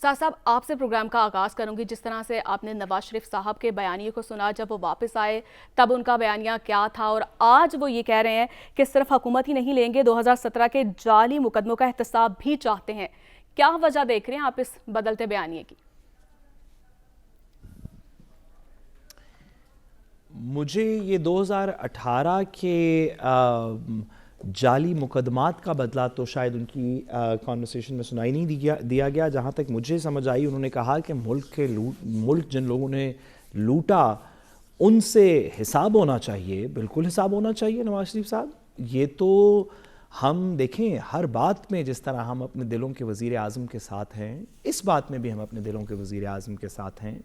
साथ साहब आपसे प्रोग्राम का आगाज़ करूंगी। जिस तरह से आपने नवाज शरीफ साहब के बयानिए को सुना, जब वो वापस आए तब उनका बयानिया क्या था, और आज वो ये कह रहे हैं कि सिर्फ हुकूमत ही नहीं लेंगे, 2017 के जाली मुकदमों का एहतसाब भी चाहते हैं। क्या वजह देख रहे हैं आप इस बदलते बयानिए की? मुझे ये 2018 के जाली मुकदमात का बदला तो शायद उनकी कॉन्वर्सेशन में सुनाई नहीं दिया गया। जहाँ तक मुझे समझ आई, उन्होंने कहा कि मुल्क जिन लोगों ने लूटा उनसे हिसाब होना चाहिए, बिल्कुल हिसाब होना चाहिए। नवाज शरीफ साहब, ये तो हम देखें हर बात में जिस तरह हम अपने दिलों के वज़ीर आज़म के साथ हैं, इस बात में भी हम अपने दिलों के वज़ीर आज़म के साथ हैं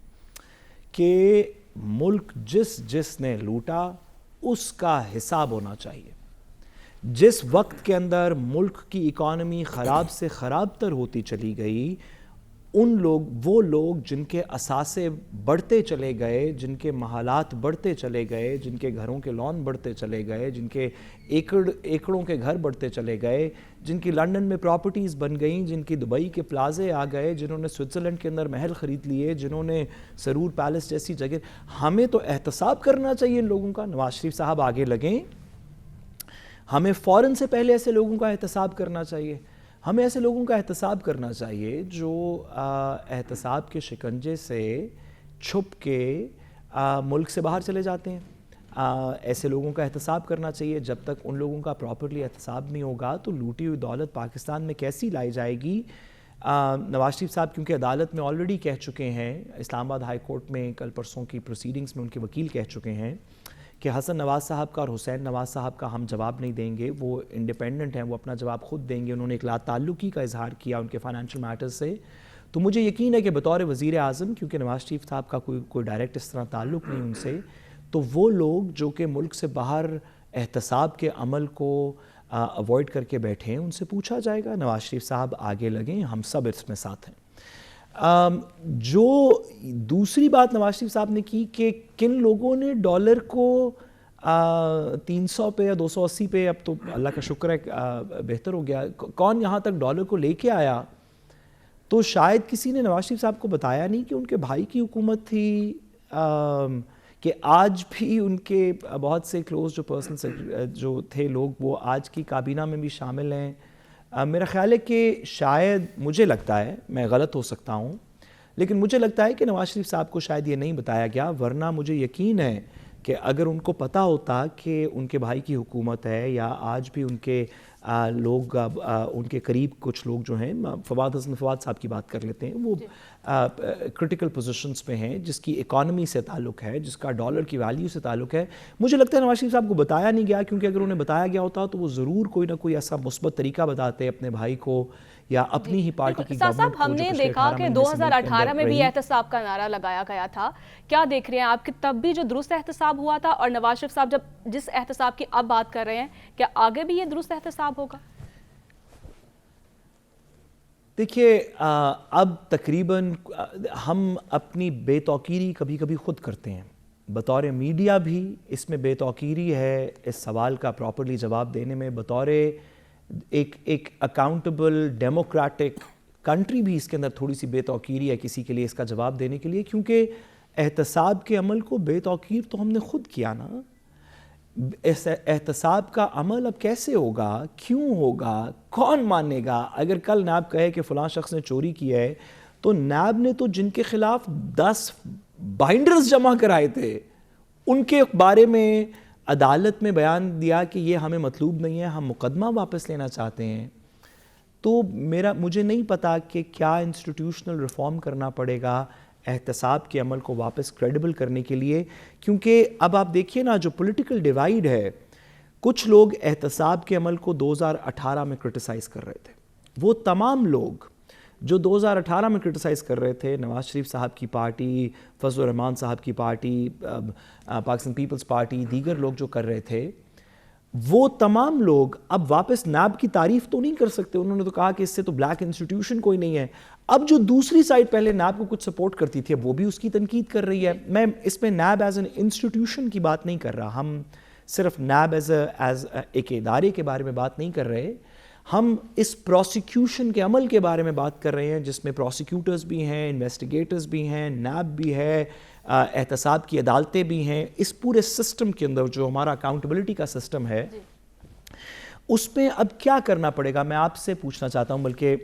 कि मुल्क जिसने लूटा उसका हिसाब होना चाहिए। जिस वक्त के अंदर मुल्क की इकॉनमी ख़राब से ख़राब तर होती चली गई, वो लोग जिनके असासे बढ़ते चले गए, जिनके महालात बढ़ते चले गए, जिनके घरों के लॉन बढ़ते चले गए, जिनके एकड़ों के घर बढ़ते चले गए, जिनकी लंदन में प्रॉपर्टीज़ बन गई, जिनकी दुबई के प्लाजे आ गए, जिन्होंने स्विट्ज़रलैंड के अंदर महल ख़रीद लिए, जिन्होंने सरूर पैलेस जैसी जगह, हमें तो एहतसाब करना चाहिए इन लोगों का। नवाज शरीफ साहब आगे लगें, हमें फ़ौरन से पहले ऐसे लोगों का एहतसाब करना चाहिए। हमें ऐसे लोगों का एहतसाब करना चाहिए जो एहतसाब के शिकंजे से छुप के मुल्क से बाहर चले जाते हैं। ऐसे लोगों का एहतसाब करना चाहिए। जब तक उन लोगों का प्रॉपरली एहतसाब नहीं होगा तो लूटी हुई दौलत पाकिस्तान में कैसी लाई जाएगी। नवाज शरीफ साहब क्योंकि अदालत में ऑलरेडी कह चुके हैं, इस्लामाबाद हाई कोर्ट में कल परसों की प्रोसीडिंग्स में उनके वकील कह चुके हैं कि हसन नवाज साहब का और हुसैन नवाज साहब का हम जवाब नहीं देंगे, वो इंडिपेंडेंट हैं, वो अपना जवाब खुद देंगे। उन्होंने एक लाताल्लुकी का इजहार किया उनके फाइनेंशियल मैटर्स से। तो मुझे यकीन है कि बतौर वज़ीर आज़म, क्योंकि नवाज शरीफ साहब का कोई डायरेक्ट इस तरह ताल्लुक़ नहीं उनसे, तो वो लोग जो कि मुल्क से बाहर एहतसाब के अमल को अवॉइड करके बैठे हैं, उनसे पूछा जाएगा। नवाज शरीफ साहब आगे लगें, हम सब इसमें साथ हैं। जो दूसरी बात नवाज शरीफ साहब ने की कि किन लोगों ने डॉलर को 300 पे या 280 पे, अब तो अल्लाह का शुक्र है बेहतर हो गया, कौन यहाँ तक डॉलर को लेके आया, तो शायद किसी ने नवाज शरीफ साहब को बताया नहीं कि उनके भाई की हुकूमत थी, कि आज भी उनके बहुत से क्लोज जो पर्सन जो थे लोग, वो आज की काबीना में भी शामिल हैं। मेरा ख्याल है कि शायद, मुझे लगता है, मैं गलत हो सकता हूँ, लेकिन मुझे लगता है कि नवाज शरीफ साहब को शायद ये नहीं बताया गया, वरना मुझे यकीन है कि अगर उनको पता होता कि उनके भाई की हुकूमत है या आज भी उनके लोग उनके करीब कुछ लोग जो हैं, फवाद साहब की बात कर लेते हैं, वो क्रिटिकल पोजीशंस पे हैं, जिसकी इकॉनमी से ताल्लुक़ है, जिसका डॉलर की वैल्यू से ताल्लुक़ है। मुझे लगता है नवाज शरीफ साहब को बताया नहीं गया, क्योंकि अगर उन्हें बताया गया होता तो वो ज़रूर कोई ना कोई ऐसा मुस्बत तरीका बताते अपने भाई को या अपनी ही पार्टी की गवर्नमेंट को। हमने देखा कि 2018 में भी एहतसाब का नारा लगाया गया था। क्या देख रहे हैं आप कि तब भी जो दुरुस्त एहतसाब हुआ था, और नवाज शरीफ साहब जब जिस एहतसाब की अब बात कर रहे हैं, क्या आगे भी ये दुरुस्त एहतसाब होगा? देखिए, अब तकरीबन हम अपनी बेतौकीरी कभी कभी खुद करते हैं, बतौर मीडिया भी इसमें बेतौकीरी है इस सवाल का प्रॉपरली जवाब देने में, बतौर एक अकाउंटेबल डेमोक्रेटिक कंट्री भी इसके अंदर थोड़ी सी बेतौकीरी है किसी के लिए इसका जवाब देने के लिए, क्योंकि एहतसाब के अमल को बेतौकीर तो हमने खुद किया ना। इस एहतसाब का अमल अब कैसे होगा, क्यों होगा, कौन मानेगा? अगर कल नैब कहे कि फ़लाँ शख्स ने चोरी की है, तो नैब ने तो जिनके खिलाफ 10 बाइंडर्स जमा कराए थे, उनके बारे में अदालत में बयान दिया कि ये हमें मतलूब नहीं है, हम मुकदमा वापस लेना चाहते हैं। तो मुझे नहीं पता कि क्या इंस्टीट्यूशनल रिफॉर्म करना पड़ेगा एहतसाब के अमल को वापस क्रेडिबल करने के लिए, क्योंकि अब आप देखिए ना, जो पॉलिटिकल डिवाइड है, कुछ लोग एहतसाब के अमल को 2018 में क्रिटिसाइज़ कर रहे थे। वो तमाम लोग जो 2018 में क्रिटिसाइज़ कर रहे थे, नवाज शरीफ साहब की पार्टी, फजल रहमान साहब की पार्टी, पाकिस्तान पीपल्स पार्टी, दीगर लोग जो कर रहे थे, वो तमाम लोग अब वापस नैब की तारीफ तो नहीं कर सकते। उन्होंने तो कहा कि इससे तो ब्लैक इंस्टीट्यूशन कोई नहीं है। अब जो दूसरी साइड पहले नैब को कुछ सपोर्ट करती थी, वो भी उसकी तनकीद कर रही है। मैं इसमें नैब एज एन इंस्टीट्यूशन की बात नहीं कर रहा, हम सिर्फ नैब एज एक इदारे के बारे में बात नहीं कर रहे, ہم اس پروسیکیوشن کے عمل کے بارے میں بات کر رہے ہیں جس میں پروسیکیوٹرز بھی ہیں، انویسٹیگیٹرز بھی ہیں، نیب بھی ہے، احتساب کی عدالتیں بھی ہیں. اس پورے سسٹم کے اندر جو ہمارا اکاؤنٹیبلٹی کا سسٹم ہے اس میں اب کیا کرنا پڑے گا؟ میں آپ سے پوچھنا چاہتا ہوں، بلکہ